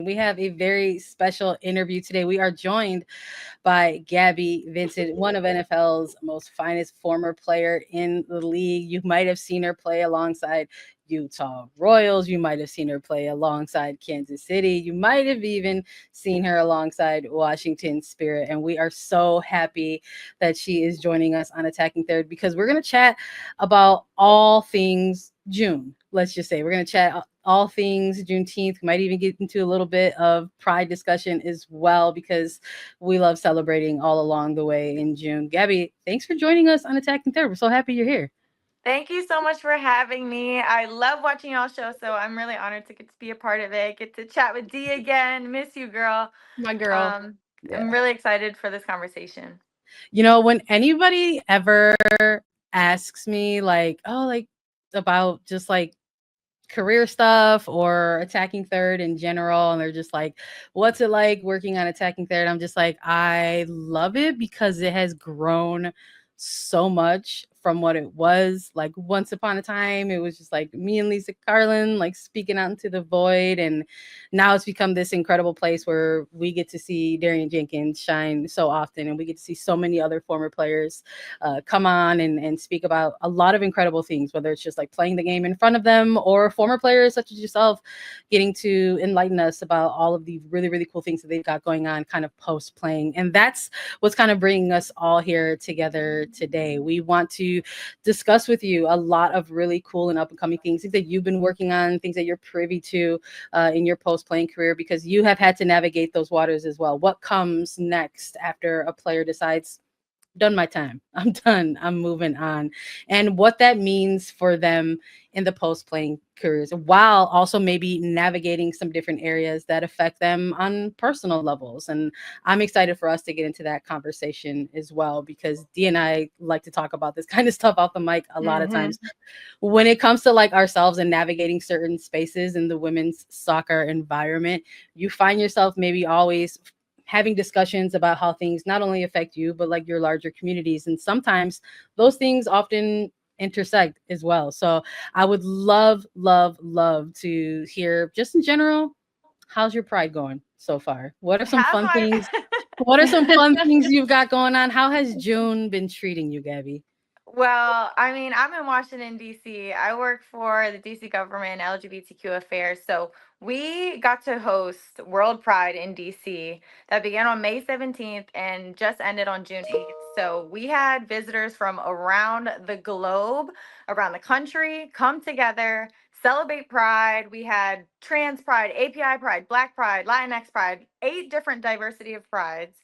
We have a very special interview today. We are joined by Gaby Vincent, one of NFL's most finest former player in the league. You might have seen her play alongside Utah Royals. You might have seen her play alongside Kansas City. You might have even seen her alongside Washington Spirit. And we are so happy that she is joining us on Attacking Third because we're going to chat about all things June. Let's just say we're going to chat all things Juneteenth. We might even get into a little bit of pride discussion as well because we love celebrating all along the way in June. Gaby, thanks for joining us on Attacking Third. We're so happy you're here. Thank you so much for having me. I love watching y'all show, so I'm really honored to get to be a part of it. Get to chat with Dee again. Miss you, girl. My girl. I'm really excited for this conversation. You know, when anybody ever asks me about just like career stuff or Attacking Third in general, and they're just like, what's it like working on Attacking Third? I'm just like, I love it because it has grown so much from what it was like once upon a time. It was just like me and Lisa Carlin like speaking out into the void, and now it's become this incredible place where we get to see Darian Jenkins shine so often, and we get to see so many other former players come on and speak about a lot of incredible things, whether it's just like playing the game in front of them or former players such as yourself getting to enlighten us about all of the really, really cool things that they've got going on kind of post playing. And that's what's kind of bringing us all here together today. We want to discuss with you a lot of really cool and up and coming things that you've been working on, things that you're privy to in your post playing career, because you have had to navigate those waters as well. What comes next after a player decides, done my time, I'm done, I'm moving on, and what that means for them in the post-playing careers, while also maybe navigating some different areas that affect them on personal levels. And I'm excited for us to get into that conversation as well, because Dee and I like to talk about this kind of stuff off the mic a lot of times. When it comes to like ourselves and navigating certain spaces in the women's soccer environment, you find yourself maybe always having discussions about how things not only affect you, but like your larger communities. And sometimes those things often intersect as well. So I would love to hear just in general, how's your pride going so far? What are some fun things? What are some fun things you've got going on? How has June been treating you, Gaby? Well, I mean, I'm in Washington, D.C. I work for the D.C. government, LGBTQ affairs. So we got to host World Pride in D.C. that began on May 17th and just ended on June 8th. So we had visitors from around the globe, around the country, come together, celebrate Pride. We had Trans Pride, API Pride, Black Pride, Latinx Pride, 8 different diversity of prides.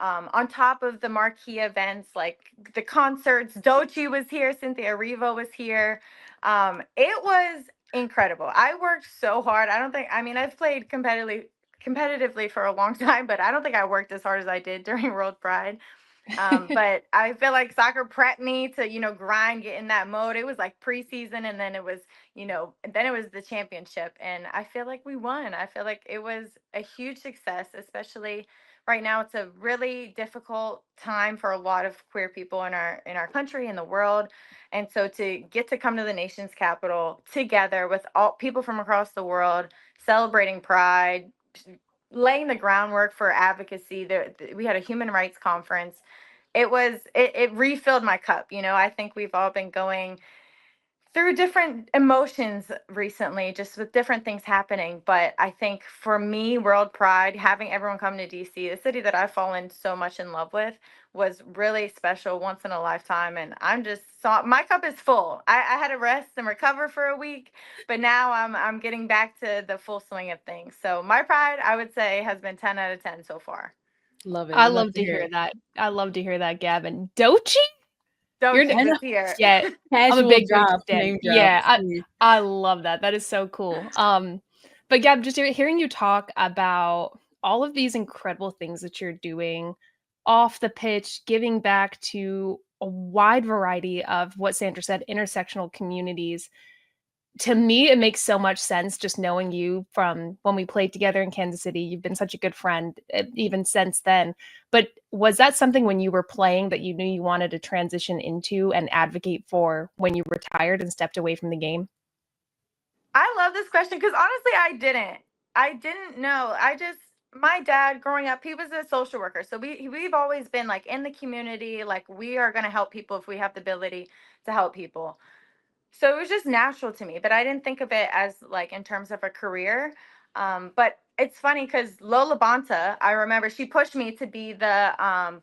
On top of the marquee events like the concerts, Doechii was here, Cynthia Erivo was here. It was incredible. I worked so hard. I've played competitively for a long time, but I don't think I worked as hard as I did during World Pride. But I feel like soccer prepped me to, grind, get in that mode. It was like preseason, and then it was, the championship. And I feel like we won. I feel like it was a huge success, especially right now. It's a really difficult time for a lot of queer people in our country, in the world. And so to get to come to the nation's capital together with all people from across the world, celebrating Pride, laying the groundwork for advocacy. We had a human rights conference. It refilled my cup. I think we've all been going through different emotions recently, just with different things happening. But I think for me, World Pride, having everyone come to DC, the city that I've fallen so much in love with, was really special, once in a lifetime. And my cup is full. I had to rest and recover for a week, but now I'm getting back to the full swing of things. So my Pride, I would say, has been 10 out of 10 so far. Love it. I love to hear that. I love to hear that, Gavin. Doechii? Doechii was here. Yeah, I'm a big Doechii fan. Yeah, I love that. That is so cool. But Gab, just hearing you talk about all of these incredible things that you're doing off the pitch, giving back to a wide variety of what Sandra said, intersectional communities. To me, it makes so much sense just knowing you from when we played together in Kansas City. You've been such a good friend even since then. But was that something when you were playing that you knew you wanted to transition into and advocate for when you retired and stepped away from the game? I love this question because honestly, I didn't. I didn't know. My dad growing up, he was a social worker. So we've always been like in the community, like we are going to help people if we have the ability to help people. So it was just natural to me, but I didn't think of it as like in terms of a career. But it's funny because Lola Bonta, I remember she pushed me to be the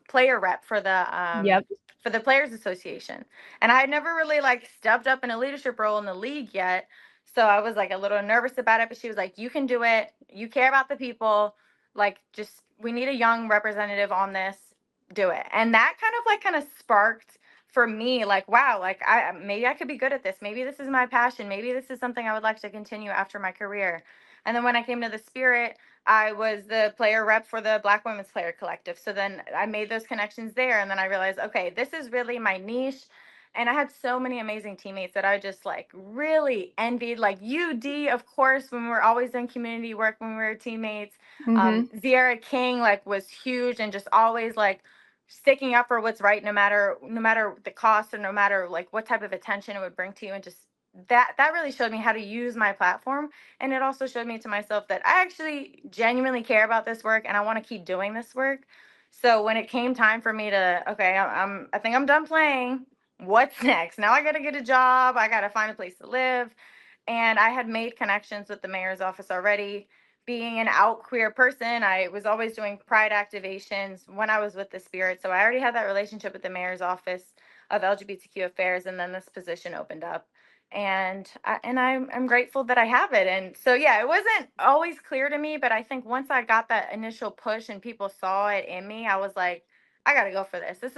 player rep Yep. for the Players Association, and I had never really like stepped up in a leadership role in the league yet. So I was like a little nervous about it, but she was like, "You can do it. You care about the people. Like, just we need a young representative on this. Do it." And that kind of sparked for me, like, wow, like maybe I could be good at this. Maybe this is my passion. Maybe this is something I would like to continue after my career. And then when I came to the Spirit, I was the player rep for the Black Women's Player Collective. So then I made those connections there. And then I realized, okay, this is really my niche. And I had so many amazing teammates that I just like really envied, like UD, of course, when we were always doing community work when we were teammates. Ziara King like was huge and just always like sticking up for what's right, no matter the cost or no matter like what type of attention it would bring to you. And just that really showed me how to use my platform. And it also showed me to myself that I actually genuinely care about this work and I want to keep doing this work. So when it came time for me to, okay, I think I'm done playing. What's next? Now I got to get a job. I got to find a place to live. And I had made connections with the mayor's office already. Being an out queer person, I was always doing pride activations when I was with the Spirit. So I already had that relationship with the mayor's office of LGBTQ affairs, and then this position opened up. And I'm grateful that I have it. And so yeah, it wasn't always clear to me, but I think once I got that initial push and people saw it in me, I was like, I got to go for this. This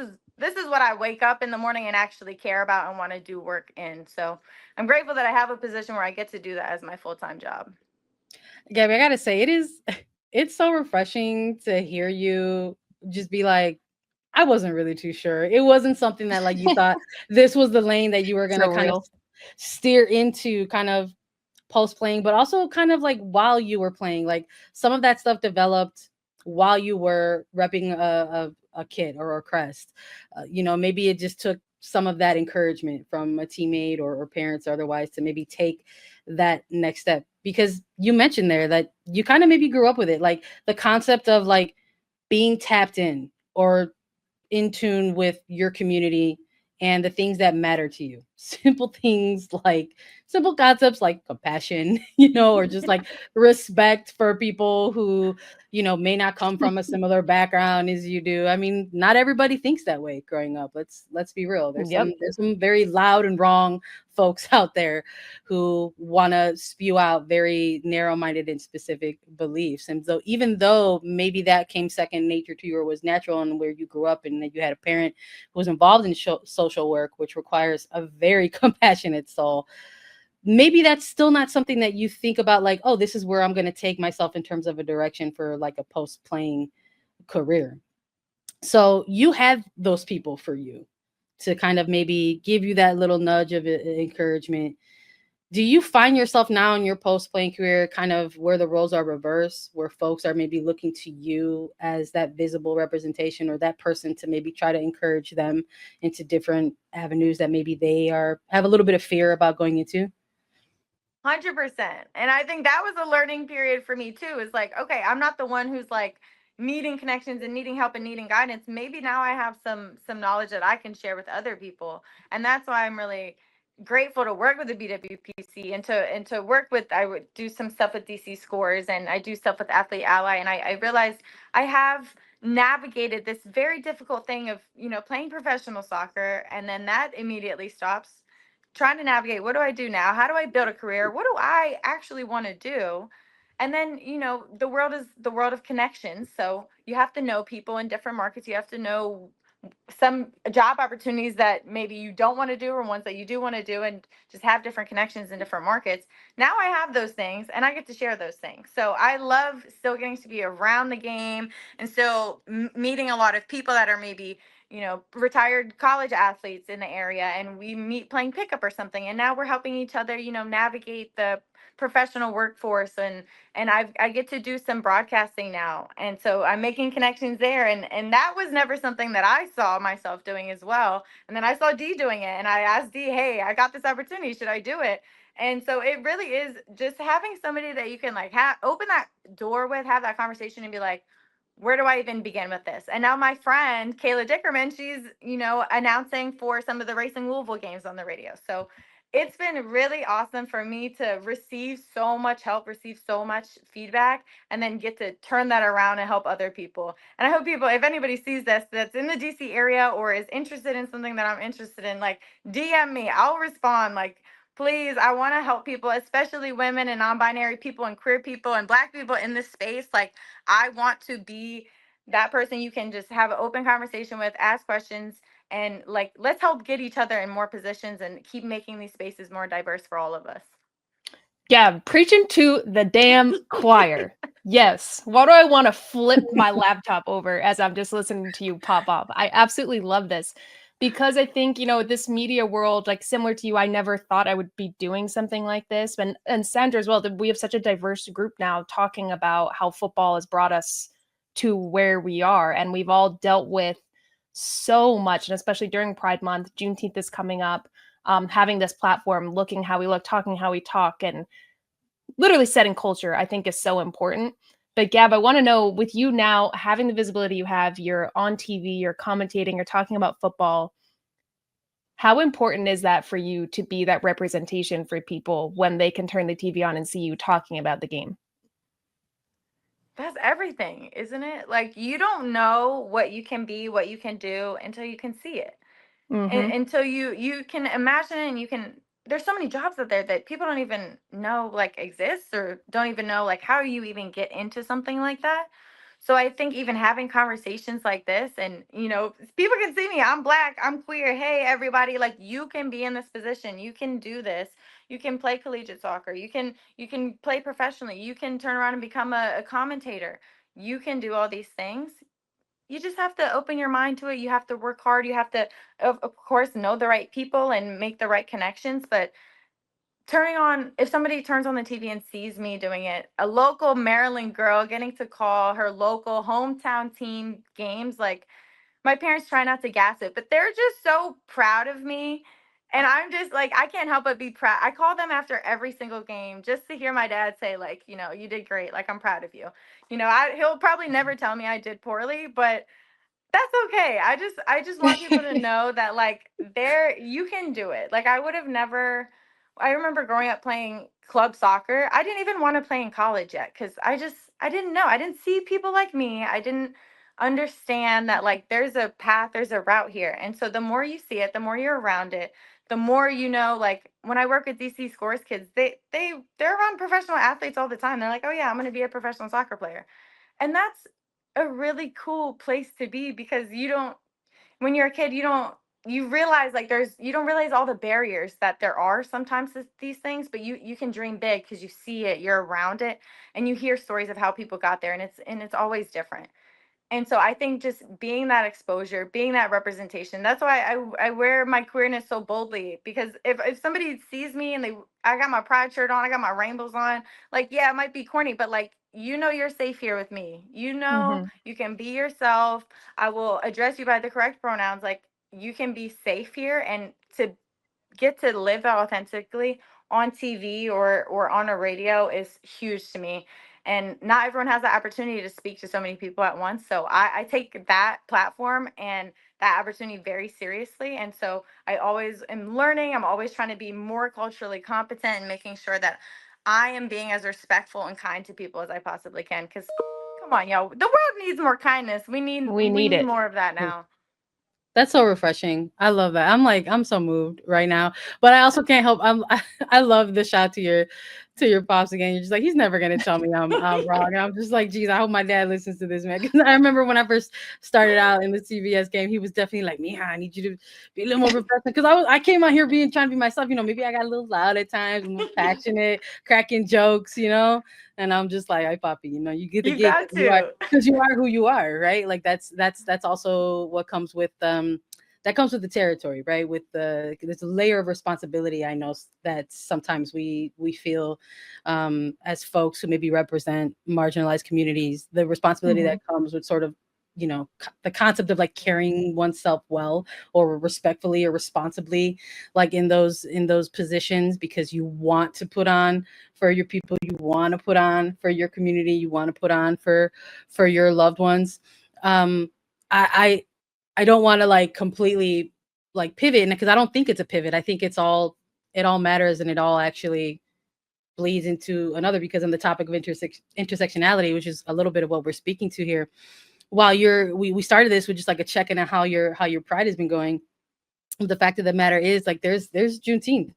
is what I wake up in the morning and actually care about and want to do work in. So I'm grateful that I have a position where I get to do that as my full-time job. Gabby, I gotta say, it's so refreshing to hear you just be like, I wasn't really too sure. It wasn't something that like you thought this was the lane that you were gonna kind of steer into, kind of post playing, but also kind of like while you were playing. Like some of that stuff developed while you were repping a kid or a crest. Maybe it just took some of that encouragement from a teammate or parents or otherwise to maybe take that next step, because you mentioned there that you kind of maybe grew up with it, like the concept of like being tapped in or in tune with your community and the things that matter to you. Simple things like simple concepts like compassion, or just like respect for people who, may not come from a similar background as you do. I mean, not everybody thinks that way growing up. Let's be real. There's some very loud and wrong folks out there who want to spew out very narrow-minded and specific beliefs. And so even though maybe that came second nature to you or was natural and where you grew up and that you had a parent who was involved in social work, which requires a very compassionate soul, maybe that's still not something that you think about like, oh, this is where I'm going to take myself in terms of a direction for like a post-playing career. So you have those people for you to kind of maybe give you that little nudge of encouragement. Do you find yourself now in your post-playing career kind of where the roles are reversed, where folks are maybe looking to you as that visible representation or that person to maybe try to encourage them into different avenues that maybe they have a little bit of fear about going into? 100%. And I think that was a learning period for me too. Is like, okay, I'm not the one who's like needing connections and needing help and needing guidance. Maybe now I have some knowledge that I can share with other people. And that's why I'm really grateful to work with the BWPC and to work with, I would do some stuff with DC Scores and I do stuff with Athlete Ally. And I realized I have navigated this very difficult thing of, playing professional soccer, and then that immediately stops. Trying to navigate, what do I do now? How do I build a career? What do I actually want to do? And then, the world is the world of connections. So you have to know people in different markets. You have to know some job opportunities that maybe you don't want to do or ones that you do want to do, and just have different connections in different markets. Now I have those things and I get to share those things. So I love still getting to be around the game and still meeting a lot of people that are maybe retired college athletes in the area, and we meet playing pickup or something, and now we're helping each other navigate the professional workforce, and I get to do some broadcasting now, and so I'm making connections there, and that was never something that I saw myself doing as well. And then I saw Dee doing it, and I asked Dee, hey, I got this opportunity, should I do it? And so it really is just having somebody that you can like open that door with, have that conversation and be like, where do I even begin with this? And now my friend, Kayla Dickerman, she's, announcing for some of the Racing Louisville games on the radio. So it's been really awesome for me to receive so much help, receive so much feedback, and then get to turn that around and help other people. And I hope people, if anybody sees this, that's in the DC area or is interested in something that I'm interested in, like DM me, I'll respond. Like, please, I want to help people, especially women and non-binary people and queer people and Black people in this space. Like, I want to be that person you can just have an open conversation with, ask questions, and like, let's help get each other in more positions and keep making these spaces more diverse for all of us. Yeah, preaching to the damn choir. Yes. Why do I want to flip my laptop over as I'm just listening to you pop up? I absolutely love this because I think, this media world, like similar to you, I never thought I would be doing something like this. And Sandra as well, that we have such a diverse group now talking about how football has brought us to where we are. And we've all dealt with so much, and especially during Pride Month, Juneteenth is coming up. Having this platform, looking how we look, talking how we talk, and literally setting culture, I think is so important. But Gab, I want to know, with you now having the visibility you have, you're on TV, you're commentating, you're talking about football. How important is that for you to be that representation for people when they can turn the TV on and see you talking about the game? That's everything, isn't it? Like, you don't know what you can be, what you can do until you can see it. Mm-hmm. Until you can imagine it, and you can, there's so many jobs out there that people don't even know like exists, or don't even know like how you even get into something like that. So I think even having conversations like this, and people can see me, I'm Black, I'm queer, hey everybody, like, you can be in this position, you can do this, you can play collegiate soccer, you can play professionally, you can turn around and become a commentator, you can do all these things. You just have to open your mind to it. You have to work hard. You have to, of course, know the right people and make the right connections. But if somebody turns on the TV and sees me doing it, a local Maryland girl getting to call her local hometown team games, like, my parents try not to gas it, but they're just so proud of me. And I'm just like, I can't help but be proud. I call them after every single game just to hear my dad say, like, you did great. Like, I'm proud of you. He'll probably never tell me I did poorly, but that's okay. I just want people to know that, like, you can do it. Like, I remember growing up playing club soccer. I didn't even want to play in college yet because I didn't know. I didn't see people like me. I didn't understand that, like, there's a path, there's a route here. And so the more you see it, the more you're around it, the more like, when I work with DC Scores kids, they're around professional athletes all the time. They're like, "Oh yeah, I'm going to be a professional soccer player." And that's a really cool place to be, because when you're a kid, you realize, like, you don't realize all the barriers that there are sometimes to these things, but you can dream big because you see it, you're around it, and you hear stories of how people got there, and it's always different. And so I think just being that exposure, being that representation, that's why I wear my queerness so boldly, because if somebody sees me and I got my pride shirt on, I got my rainbows on, like, yeah, it might be corny, but like, you're safe here with me. Mm-hmm. You can be yourself. I will address you by the correct pronouns. Like, you can be safe here, and to get to live that authentically on TV or on a radio is huge to me. And not everyone has the opportunity to speak to so many people at once. So I take that platform and that opportunity very seriously. And so I always am learning. I'm always trying to be more culturally competent and making sure that I am being as respectful and kind to people as I possibly can. Because come on, y'all, the world needs more kindness. We need it. more of that now. That's so refreshing. I love that. I'm so moved right now, but I also can't help. I love the shot to your pops again. You're just like, he's never gonna tell me I'm wrong. And I'm just like, geez, I hope my dad listens to this, man. Because I remember when I first started out in the CBS game, he was definitely like, Mija, I need you to be a little more professional. Because I came out here trying to be myself. Maybe I got a little loud at times, more passionate, cracking jokes. And I'm just like, "Hey, Poppy, you get the gig because you are who you are, right? Like that's also what comes with that comes with the territory, right? There's a layer of responsibility. I know that sometimes we feel as folks who maybe represent marginalized communities, the responsibility that comes with sort of you know, the concept of like carrying oneself well or respectfully or responsibly, like in those positions, because you want to put on for your people, you want to put on for your community, you want to put on for your loved ones. I don't want to like completely like pivot, because I don't think it's a pivot. I think it all matters, and it all actually bleeds into another, because on the topic of intersectionality, which is a little bit of what we're speaking to here. While we started this with just like a check-in on how your pride has been going. The fact of the matter is, like, there's Juneteenth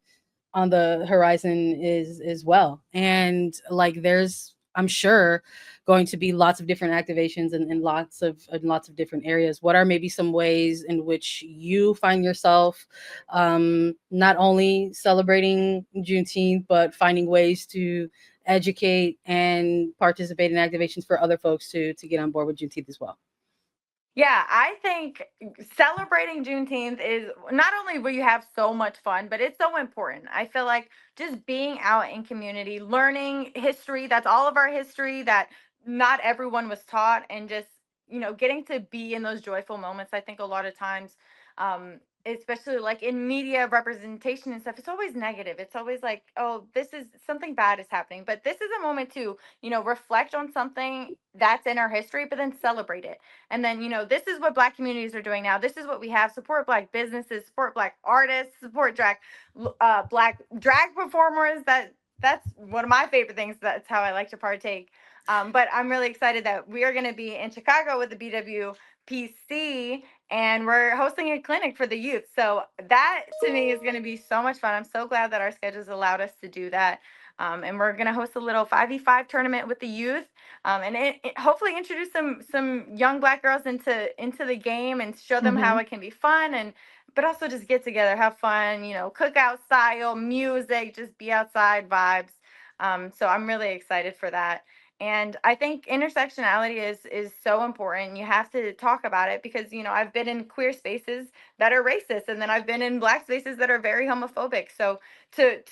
on the horizon as well, and like there's, I'm sure, going to be lots of different activations and lots of different areas. What are maybe some ways in which you find yourself not only celebrating Juneteenth, but finding ways to educate and participate in activations for other folks to get on board with Juneteenth as well? Yeah, I think celebrating Juneteenth is not only will you have so much fun, but it's so important. I feel like just being out in community, learning history, that's all of our history that not everyone was taught, and just, you know, getting to be in those joyful moments. I think a lot of times, especially like in media representation and stuff, it's always negative. It's always like, oh, this is something bad is happening. But this is a moment to, you know, reflect on something that's in our history, but then celebrate it. And then, you know, this is what Black communities are doing now. This is what we have. Support Black businesses, support Black artists, support Black drag performers. That's one of my favorite things. That's how I like to partake. But I'm really excited that we are going to be in Chicago with the BWPC, and we're hosting a clinic for the youth. So that to me is going to be so much fun. I'm so glad that our schedules allowed us to do that. And we're going to host a little 5v5 tournament with the youth, and hopefully introduce some young Black girls into the game, and show them how it can be fun, but also just get together, have fun, you know, cookout style, music, just be outside vibes. So I'm really excited for that. And I think intersectionality is so important. You have to talk about it, because, you know, I've been in queer spaces that are racist, and then I've been in Black spaces that are very homophobic. So to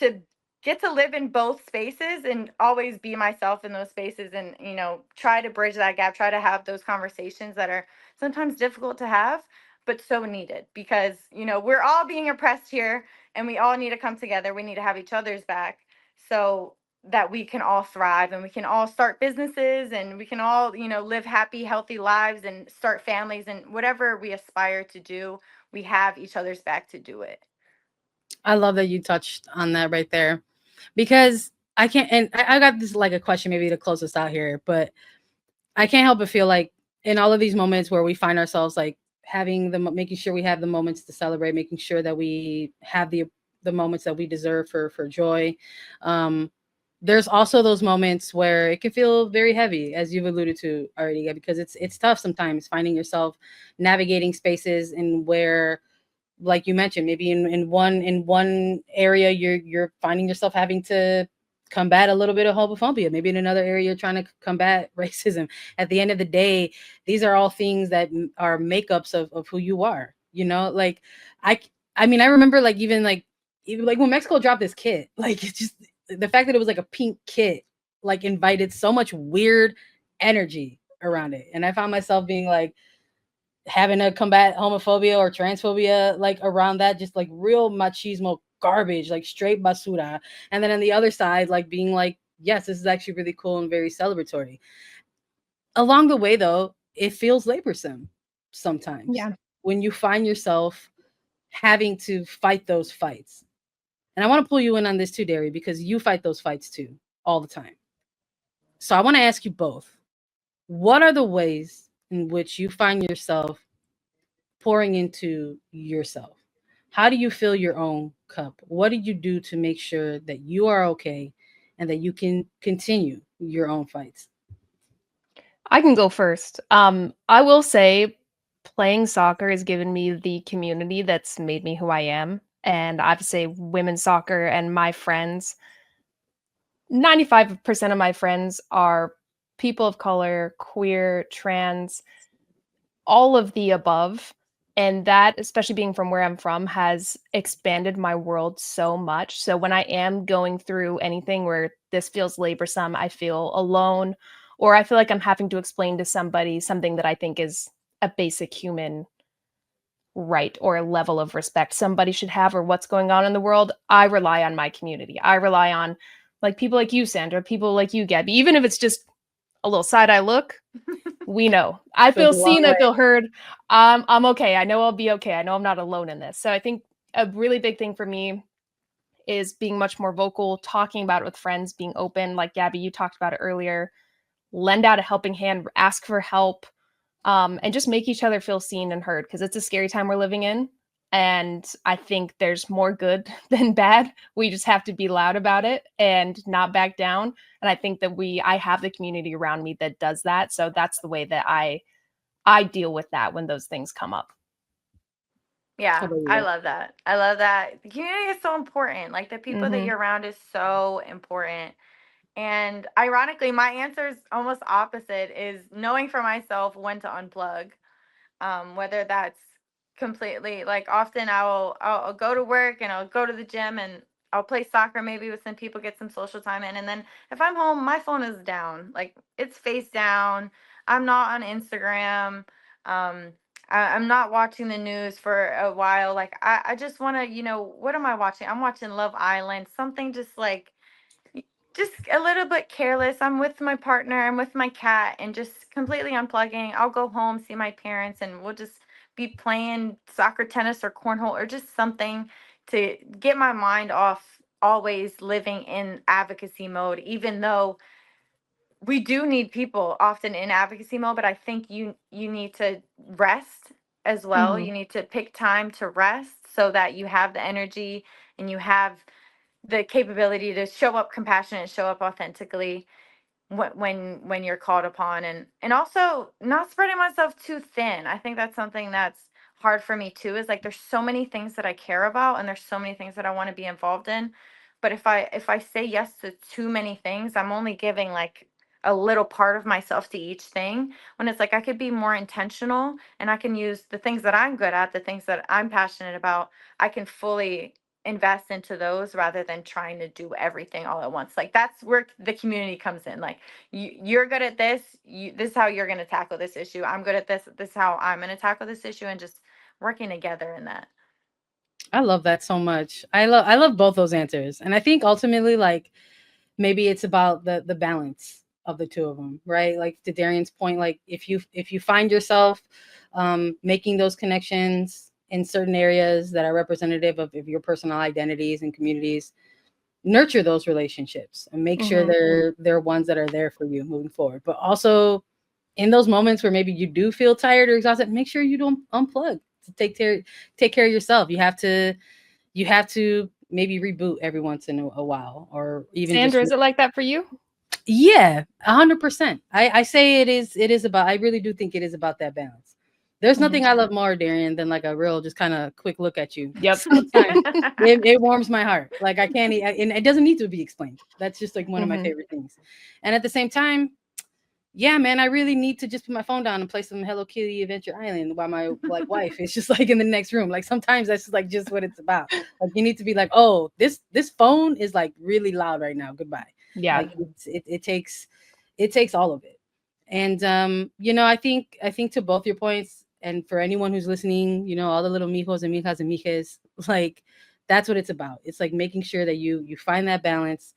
get to live in both spaces and always be myself in those spaces, and, you know, try to bridge that gap, try to have those conversations that are sometimes difficult to have, but so needed, because, you know, we're all being oppressed here, and we all need to come together. We need to have each other's back, so that we can all thrive, and we can all start businesses, and we can all, you know, live happy, healthy lives, and start families, and whatever we aspire to do, we have each other's back to do it. I love that you touched on that right there, because I can't, and I got this like a question maybe to close us out here, but I can't help but feel like in all of these moments where we find ourselves like making sure we have the moments to celebrate, making sure that we have the moments that we deserve for joy. There's also those moments where it can feel very heavy, as you've alluded to already, because it's tough sometimes finding yourself navigating spaces and where, like you mentioned, maybe in one area you're finding yourself having to combat a little bit of homophobia. Maybe in another area you're trying to combat racism. At the end of the day, these are all things that are makeups of who you are. You know, like I mean, I remember like even when Mexico dropped this kit, like it's just the fact that it was like a pink kit, like invited so much weird energy around it, and I found myself being like, having to combat homophobia or transphobia like around that, just like real machismo garbage, like straight basura. And then on the other side, like being like, yes, this is actually really cool and very celebratory. Along the way though, it feels laborsome sometimes. Yeah. When you find yourself having to fight those fights. And I want to pull you in on this too, Dari, because you fight those fights too all the time. So I want to ask you both, what are the ways in which you find yourself pouring into yourself? How do you fill your own cup? What do you do to make sure that you are okay and that you can continue your own fights? I can go first. I will say playing soccer has given me the community that's made me who I am. And I have to say women's soccer and my friends, 95% of my friends are people of color, queer, trans, all of the above. And that, especially being from where I'm from, has expanded my world so much. So when I am going through anything where this feels laborsome, I feel alone, or I feel like I'm having to explain to somebody something that I think is a basic human right or a level of respect somebody should have, or what's going on in the world, I rely on my community. I rely on like people like you, Sandra, people like you, Gabby, even if it's just a little side eye look. We know. I feel seen. I feel heard. I'm okay. I know I'll be okay. I know I'm not alone in this. So I think a really big thing for me is being much more vocal, talking about it with friends, being open. Like Gabby, you talked about it earlier. Lend out a helping hand, ask for help, and just make each other feel seen and heard, because it's a scary time we're living in. And I think there's more good than bad. We just have to be loud about it and not back down. And I think that I have the community around me that does that. So that's the way that I deal with that when those things come up. Yeah, I love that. I love that. The community is so important. Like the people that you're around is so important. And ironically, my answer is almost opposite, is knowing for myself when to unplug. Whether that's completely, like, often I'll go to work and I'll go to the gym and I'll play soccer maybe with some people, get some social time in, and then if I'm home, my phone is down, like it's face down. I'm not on Instagram. I'm not watching the news for a while. Like I just want to, what am I watching? I'm watching Love Island, something just like just a little bit careless. I'm with my partner, I'm with my cat, and just completely unplugging. I'll go home, see my parents, and we'll just be playing soccer, tennis, or cornhole, or just something to get my mind off always living in advocacy mode, even though we do need people often in advocacy mode. But I think you need to rest as well. You need to pick time to rest so that you have the energy and you have the capability to show up compassionate, show up authentically when you're called upon, and also not spreading myself too thin. I think that's something that's hard for me too, is like there's so many things that I care about and there's so many things that I want to be involved in, but if I say yes to too many things, I'm only giving like a little part of myself to each thing, when it's like I could be more intentional and I can use the things that I'm good at, the things that I'm passionate about. I can fully invest into those rather than trying to do everything all at once. Like that's where the community comes in. Like you're good at this, this is how you're going to tackle this issue. I'm good at this is how I'm going to tackle this issue, and just working together in that. I love that so much. I love both those answers. And I think ultimately, like, maybe it's about the balance of the two of them, right? Like to Darian's point, like if you find yourself making those connections in certain areas that are representative of your personal identities and communities, nurture those relationships and make sure they're ones that are there for you moving forward. But also in those moments where maybe you do feel tired or exhausted, make sure you don't unplug to take care of yourself. You have to maybe reboot every once in a while, or even Sandra, is it like that for you? Yeah, 100%. I say it is about, I really do think it is about that balance. There's nothing I love more, Darian, than like a real just kind of quick look at you. Yep. Sometimes it warms my heart. Like I can't, and it doesn't need to be explained. That's just like one of my favorite things. And at the same time, yeah, man, I really need to just put my phone down and play some Hello Kitty Adventure Island while my wife is just like in the next room. Like sometimes that's just like just what it's about. Like you need to be like, oh, this phone is like really loud right now. Goodbye. Yeah. Like it takes all of it. And I think to both your points, and for anyone who's listening, all the little mijos and mijas and mijes, like that's what it's about. It's like making sure that you find that balance,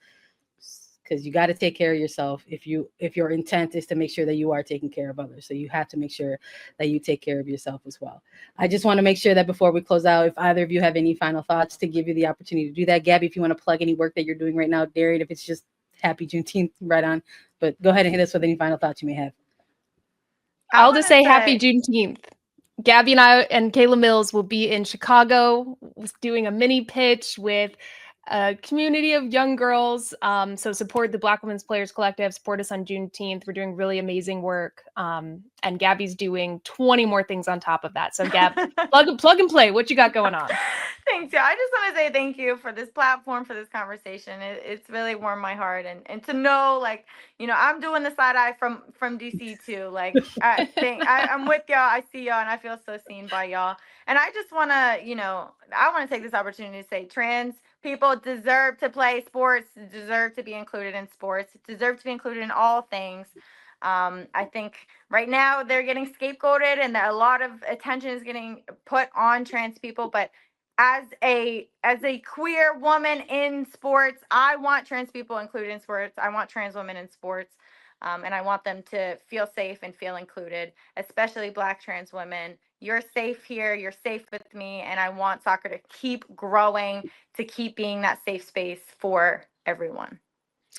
because you got to take care of yourself if your intent is to make sure that you are taking care of others. So you have to make sure that you take care of yourself as well. I just want to make sure that before we close out, if either of you have any final thoughts, to give you the opportunity to do that. Gabby, if you want to plug any work that you're doing right now. Darian, if it's just happy Juneteenth, right on. But go ahead and hit us with any final thoughts you may have. I'll just say happy Juneteenth. Gabby and I and Kayla Mills will be in Chicago doing a mini pitch with a community of young girls. So support the Black Women's Players Collective, support us on Juneteenth. We're doing really amazing work. And Gabby's doing 20 more things on top of that. So Gab, plug and play. What you got going on? Thanks. Yeah, I just want to say thank you for this platform, for this conversation. It's really warmed my heart, and to know, like, I'm doing the side eye from DC too. Like, I'm with y'all. I see y'all, and I feel so seen by y'all. And I just want to, I want to take this opportunity to say trans people deserve to play sports, deserve to be included in sports, deserve to be included in all things. I think right now they're getting scapegoated and a lot of attention is getting put on trans people. But as a queer woman in sports, I want trans people included in sports. I want trans women in sports. And I want them to feel safe and feel included, especially Black trans women. You're safe here. You're safe with me. And I want soccer to keep growing, to keep being that safe space for everyone.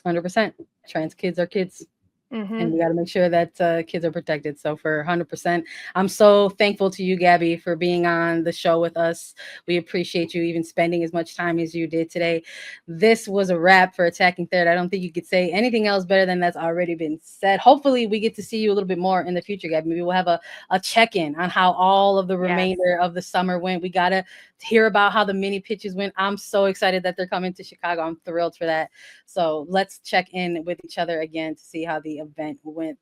100%. Trans kids are kids. And we got to make sure that kids are protected. So for 100%, I'm so thankful to you, Gaby, for being on the show with us. We appreciate you even spending as much time as you did today. This was a wrap for Attacking Third. I don't think you could say anything else better than that's already been said. Hopefully we get to see you a little bit more in the future, Gaby. Maybe we'll have a check-in on how all of the remainder of the summer went. We got to hear about how the mini pitches went. I'm so excited that they're coming to Chicago. I'm thrilled for that. So let's check in with each other again to see how the event went.